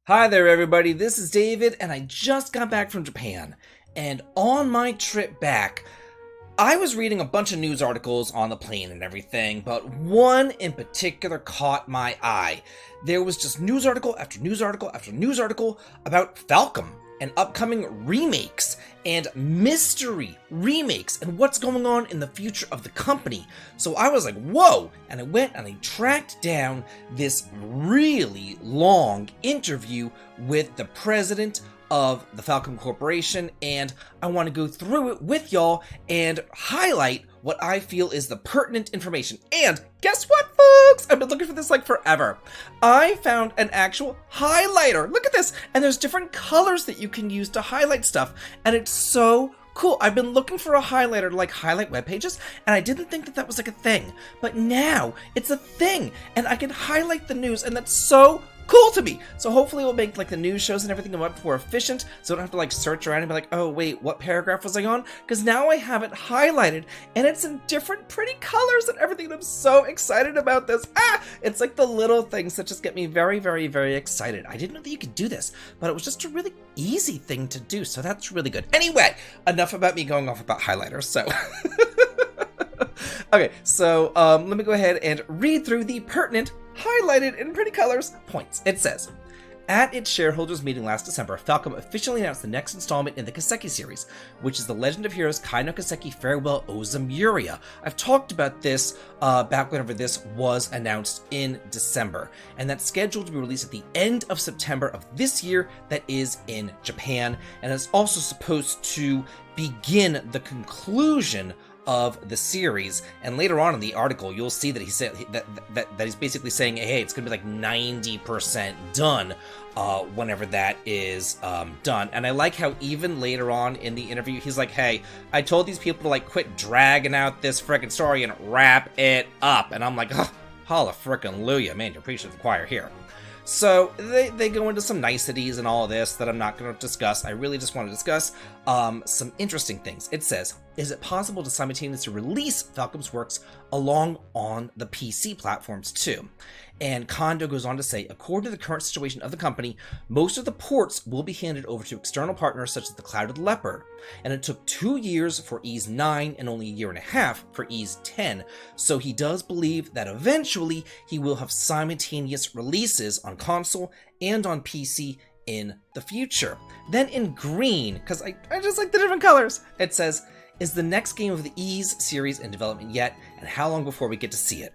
Hi there everybody, this is David and I just got back from Japan. And on my trip back, I was reading a bunch of news articles on the plane and everything, but one in particular caught my eye. There was just news article after news article after news article about Falcom and upcoming remakes and mystery remakes and what's going on in the future of the company. So I was like, whoa! And I went and I tracked down this really long interview with the president of the Falcom Corporation, and I want to go through it with y'all and highlight what I feel is the pertinent information. And guess what, folks? I've been looking for this like forever. I found an actual highlighter. Look at this. And there's different colors that you can use to highlight stuff. And it's so cool. I've been looking for a highlighter to like highlight web pages, and I didn't think that was like a thing. But now it's a thing, and I can highlight the news, and that's so cool to me. So hopefully it will make like the news shows and everything much more efficient, so I don't have to like search around and be like, oh wait, what paragraph was I on? Because now I have it highlighted and it's in different pretty colors and everything, and I'm so excited about this. It's like the little things that just get me very, very, very excited. I didn't know that you could do this, but it was just a really easy thing to do, so that's really good. Anyway, enough about me going off about highlighters, so okay, so let me go ahead and read through the pertinent, highlighted in pretty colors points. It says, at its shareholders meeting last December, Falcom officially announced the next installment in the Kiseki series, which is the Legend of Heroes Kai no Kiseki Farewell Ozamuria. I've talked about this back whenever this was announced in December, and that's scheduled to be released at the end of September of this year. That is in Japan, and it's also supposed to begin the conclusion of the series. And later on in the article, you'll see that he said that he's basically saying, hey, it's gonna be like 90% done whenever that is done. And I like how even later on in the interview, he's like, hey, I told these people to like quit dragging out this frickin' story and wrap it up. And I'm like, oh, holla frickin' Luya, man, you're preaching to the choir here. So they go into some niceties and all of this that I'm not going to discuss. I really just want to discuss some interesting things. It says, is it possible to simultaneously release Falcom's works along on the PC platforms too? And Kondo goes on to say, according to the current situation of the company, most of the ports will be handed over to external partners such as the Clouded Leopard. And it took 2 years for Ys 9 and only a year and a half for Ys 10. So he does believe that eventually he will have simultaneous releases on console and on PC in the future. Then in green, because I just like the different colors, it says, is the next game of the Ys series in development yet, and how long before we get to see it?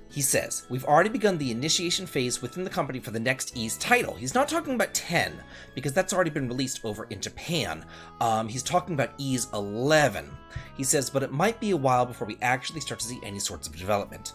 He says, we've already begun the initiation phase within the company for the next Ys title. He's not talking about 10, because that's already been released over in Japan. He's talking about Ys 11. He says, but it might be a while before we actually start to see any sorts of development.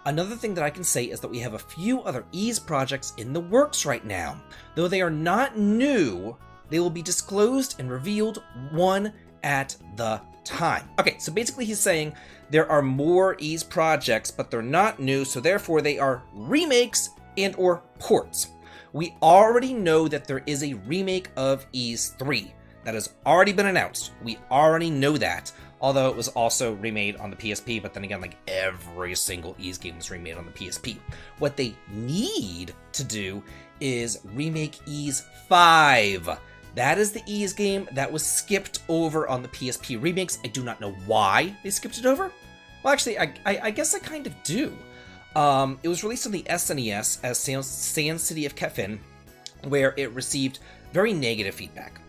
Another thing that I can say is that we have a few other Ys projects in the works right now. Though they are not new, they will be disclosed and revealed one at the time. Okay, so basically he's saying there are more Ys projects, but they're not new, so therefore they are remakes and or ports. We already know that there is a remake of Ys 3. That has already been announced. We already know that. Although it was also remade on the PSP, but then again, like every single Ys game was remade on the PSP. What they need to do is remake Ys 5. That is the Ys game that was skipped over on the PSP remakes. I do not know why they skipped it over. Well, actually, I guess I kind of do. It was released on the SNES as Sand City of Kefin, where it received very negative feedback.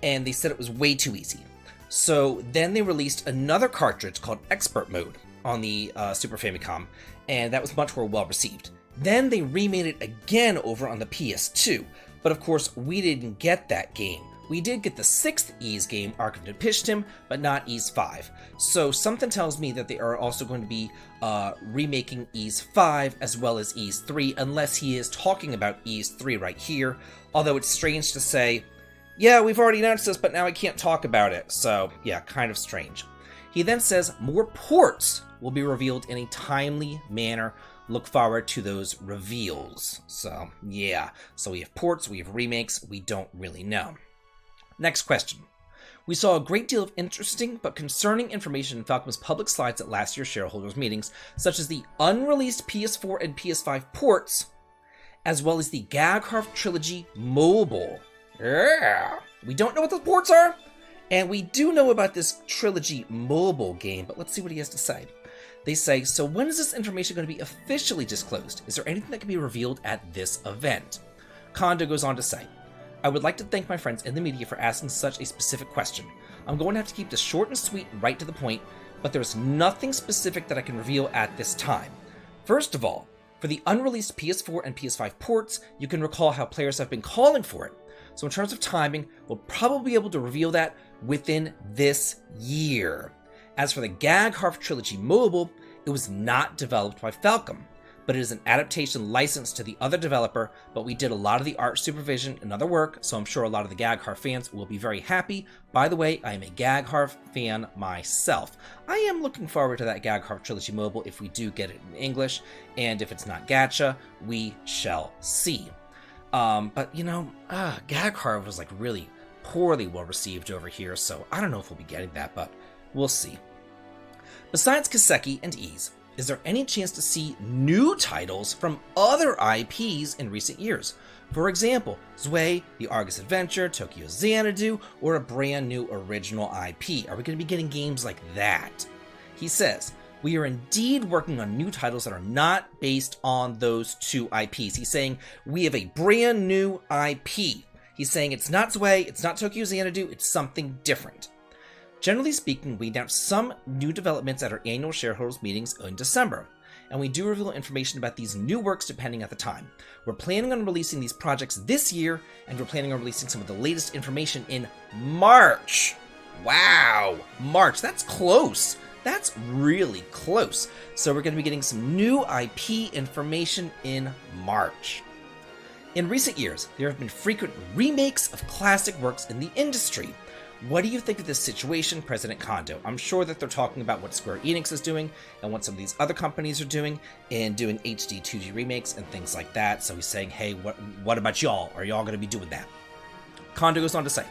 And they said it was way too easy. So then they released another cartridge called Expert Mode on the Super Famicom, and that was much more well received. Then they remade it again over on the PS2. But of course, we didn't get that game. We did get the 6th Ys game, Arkham to Pishtim, but not Ys 5. So something tells me that they are also going to be remaking Ys 5 as well as Ys 3, unless he is talking about Ys 3 right here. Although it's strange to say, yeah, we've already announced this, but now I can't talk about it. So yeah, kind of strange. He then says more ports will be revealed in a timely manner. Look forward to those reveals. So yeah, so we have ports, we have remakes, we don't really know. Next question. We saw a great deal of interesting but concerning information in Falcom's public slides at last year's shareholders meetings, such as the unreleased PS4 and PS5 ports as well as the Gagharf Trilogy Mobile. Yeah. We don't know what the ports are, and we do know about this Trilogy Mobile game, but let's see what he has to say. They say, so when is this information going to be officially disclosed? Is there anything that can be revealed at this event? Kondo goes on to say, I would like to thank my friends in the media for asking such a specific question. I'm going to have to keep this short and sweet and right to the point, but there's nothing specific that I can reveal at this time. First of all, for the unreleased PS4 and PS5 ports, you can recall how players have been calling for it. So in terms of timing, we'll probably be able to reveal that within this year. As for the Gagharf Trilogy Mobile, it was not developed by Falcom, but it is an adaptation licensed to the other developer, but we did a lot of the art supervision and other work, so I'm sure a lot of the Gagharf fans will be very happy. By the way, I am a Gagharf fan myself. I am looking forward to that Gagharf Trilogy Mobile if we do get it in English, and if it's not gacha, we shall see. But you know, Gagharf was like really poorly well received over here, so I don't know if we'll be getting that, but we'll see. Besides Kiseki and Ys, is there any chance to see new titles from other IPs in recent years? For example, Zwei, The Argus Adventure, Tokyo Xanadu, or a brand new original IP? Are we going to be getting games like that? He says, we are indeed working on new titles that are not based on those two IPs. He's saying we have a brand new IP. He's saying it's not Zwei, it's not Tokyo Xanadu, it's something different. Generally speaking, we announce some new developments at our annual shareholders meetings in December, and we do reveal information about these new works depending at the time. We're planning on releasing these projects this year, and we're planning on releasing some of the latest information in March. Wow, March, that's close. That's really close. So we're going to be getting some new IP information in March. In recent years, there have been frequent remakes of classic works in the industry. What do you think of this situation, President Kondo? I'm sure that they're talking about what Square Enix is doing and what some of these other companies are doing in doing HD 2D remakes and things like that. So he's saying, hey, what about y'all? Are y'all going to be doing that? Kondo goes on to say,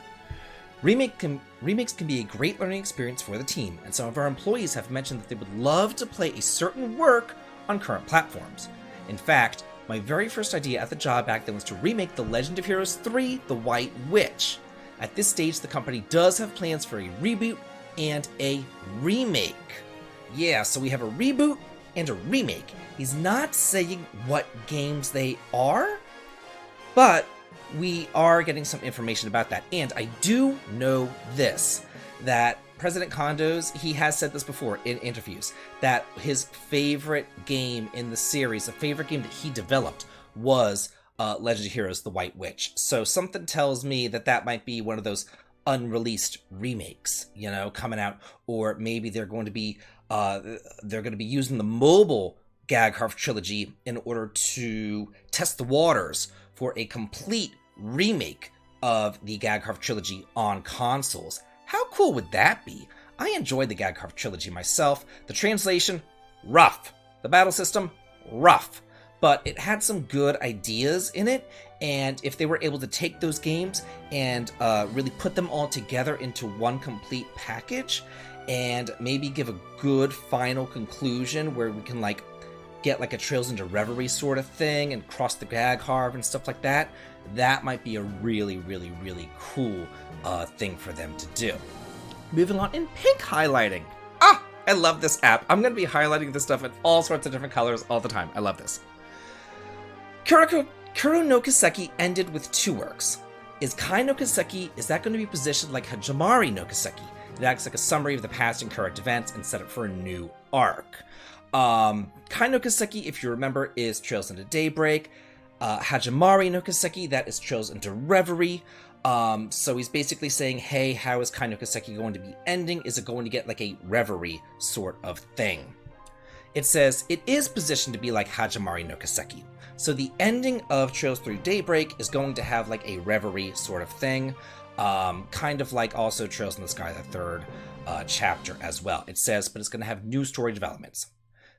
remakes can be a great learning experience for the team, and some of our employees have mentioned that they would love to play a certain work on current platforms. In fact, my very first idea at the job back then was to remake The Legend of Heroes 3, The White Witch. At this stage, the company does have plans for a reboot and a remake. Yeah, so we have a reboot and a remake. He's not saying what games they are, but we are getting some information about that. And I do know this, that President Kondo's, he has said this before in interviews, that his favorite game in the series, the favorite game that he developed was Legend of Heroes, The White Witch. So something tells me that that might be one of those unreleased remakes, you know, coming out, or maybe they're going to be using the mobile Gagharf trilogy in order to test the waters for a complete remake of the Gagharf trilogy on consoles. How cool would that be? I enjoyed the Gagharf trilogy myself. The translation, rough. The battle system, rough. But it had some good ideas in it, and if they were able to take those games and really put them all together into one complete package, and maybe give a good final conclusion where we can like get like a Trails into Reverie sort of thing and cross the Gagharf and stuff like that, that might be a really, really, really cool thing for them to do. Moving on, in pink highlighting. I love this app. I'm going to be highlighting this stuff in all sorts of different colors all the time. I love this. Kuro no Kiseki ended with 2 works. Is Kai no Kiseki, is that going to be positioned like Hajimari no Kiseki? It acts like a summary of the past and current events and set up for a new arc. Kai no Kiseki, if you remember, is Trails into Daybreak. Hajimari no Kiseki, that is Trails into Reverie. So he's basically saying, hey, how is Kai no Kiseki going to be ending? Is it going to get like a Reverie sort of thing? It says, it is positioned to be like Hajimari no Kiseki. So the ending of Trails Through Daybreak is going to have like a Reverie sort of thing. Kind of like also Trails in the Sky, the 3rd chapter as well. It says, but it's going to have new story developments.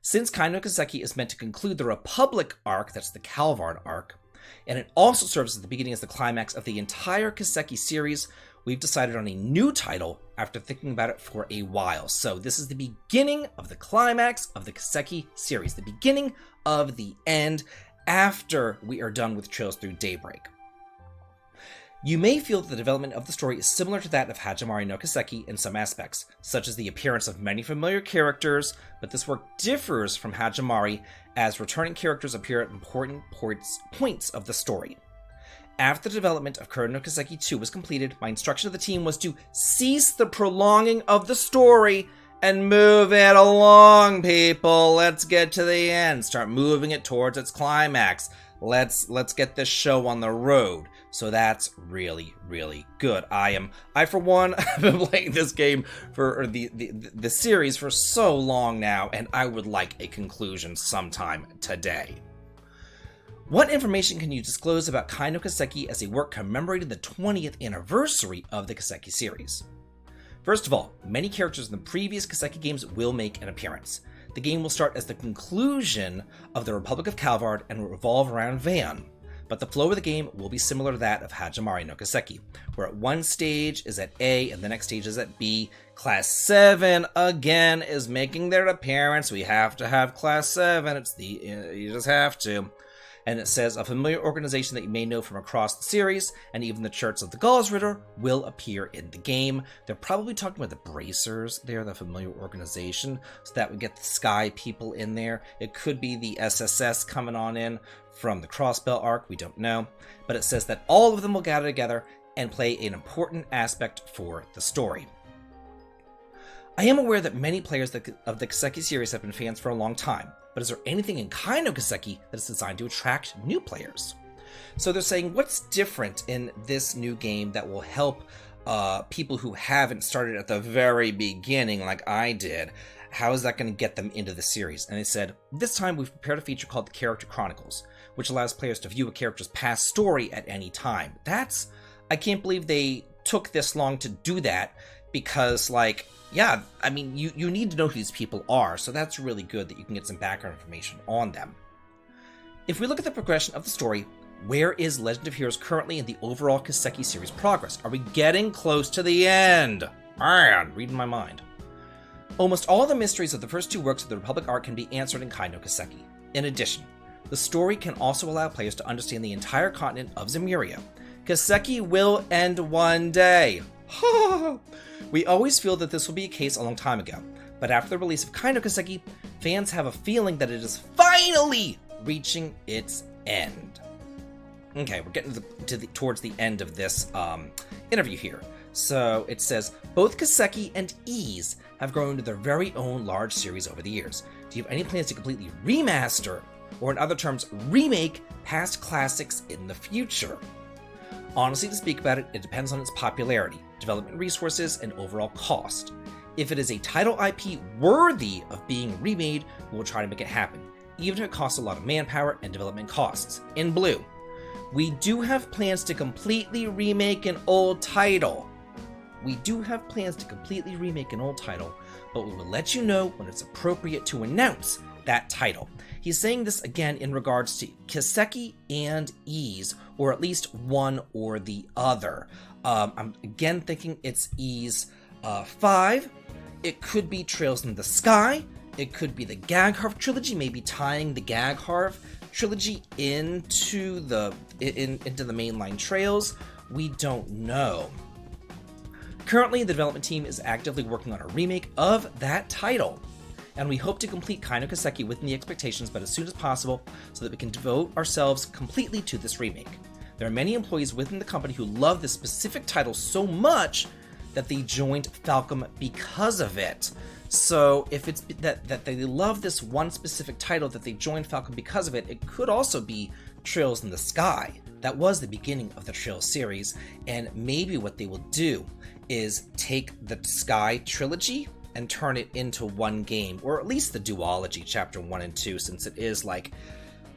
Since Kai no Kiseki is meant to conclude the Republic arc, that's the Calvard arc, and it also serves as the beginning as the climax of the entire Kiseki series, we've decided on a new title after thinking about it for a while. So this is the beginning of the climax of the Kiseki series, the beginning of the end. after we are done with Trails Through Daybreak. You may feel that the development of the story is similar to that of Hajimari no Kiseki in some aspects, such as the appearance of many familiar characters, but this work differs from Hajimari as returning characters appear at important points of the story. After the development of Kuro no Kiseki 2 was completed, my instruction to the team was to cease the prolonging of the story and move it along, people. Let's get to the end. Start moving it towards its climax. Let's get this show on the road. So that's really, really good. I for one, have been playing this game for the series for so long now, and I would like a conclusion sometime today. What information can you disclose about Kai no Kiseki as a work commemorating the 20th anniversary of the Kiseki series? First of all, many characters in the previous Kiseki games will make an appearance. The game will start as the conclusion of the Republic of Calvard and will revolve around Van. But the flow of the game will be similar to that of Hajimari no Kiseki, where at one stage is at A and the next stage is at B. Class 7 again is making their appearance. We have to have Class 7. You just have to. And it says a familiar organization that you may know from across the series, and even the Church of the Gauls Ritter will appear in the game. They're probably talking about the Bracers there, the familiar organization, so that would get the Sky people in there. It could be the SSS coming on in from the Crossbell arc, we don't know. But it says that all of them will gather together and play an important aspect for the story. I am aware that many players of the Kiseki series have been fans for a long time, but is there anything in Kai no Kiseki that is designed to attract new players? So they're saying, what's different in this new game that will help people who haven't started at the very beginning like I did? How is that going to get them into the series? And they said, this time we've prepared a feature called the Character Chronicles, which allows players to view a character's past story at any time. I can't believe they took this long to do that, because yeah, I mean, you need to know who these people are, so that's really good that you can get some background information on them. If we look at the progression of the story, where is Legend of Heroes currently in the overall Kiseki series progress? Are we getting close to the end? Man, reading my mind. Almost all the mysteries of the first two works of the Republic arc can be answered in Kai no Kiseki. In addition, the story can also allow players to understand the entire continent of Zemuria. Kiseki will end one day. We always feel that this will be a case a long time ago, but after the release of Kai no Kiseki, fans have a feeling that it is finally reaching its end. Okay, we're getting towards the end of this interview here. So it says, both Kiseki and Ys have grown into their very own large series over the years. Do you have any plans to completely remaster, or in other terms, remake past classics in the future? Honestly, to speak about it, it depends on its popularity, development resources, and overall cost. If it is a title IP worthy of being remade, we will try to make it happen, even if it costs a lot of manpower and development costs. In blue, we do have plans to completely remake an old title. But we will let you know when it's appropriate to announce that title. He's saying this again in regards to Kiseki and Ys, or at least one or the other. I'm again thinking it's Ys 5. It could be Trails in the Sky. It could be the Gagharv trilogy, maybe tying the Gagharv trilogy into the mainline Trails. We don't know. Currently, the development team is actively working on a remake of that title, and we hope to complete Kai no Kiseki within the expectations, but as soon as possible, so that we can devote ourselves completely to this remake. There are many employees within the company who love this specific title so much that they joined Falcom because of it. So if it's that they love this one specific title, that they joined Falcom because of it, it could also be Trails in the Sky. That was the beginning of the Trails series, and maybe what they will do is take the Sky trilogy and turn it into one game, or at least the duology, chapter 1 and 2, since it is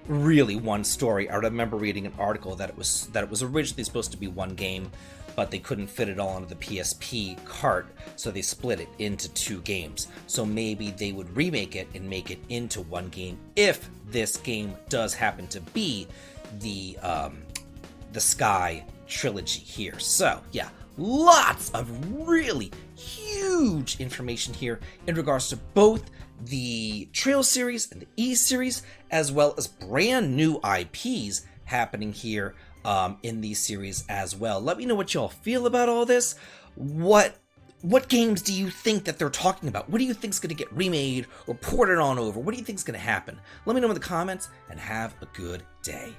really one story. I remember reading an article that it was originally supposed to be one game, but they couldn't fit it all onto the PSP cart, so they split it into 2 games. So maybe they would remake it and make it into one game if this game does happen to be the Sky trilogy here. So yeah, lots of really huge information here in regards to both the Trail series and the E series, as well as brand new IPs happening here in these series as well. Let me know what y'all feel about all this. What games do you think that they're talking about? What do you think's going to get remade or ported on over? What do you think's going to happen? Let me know in the comments, and have a good day.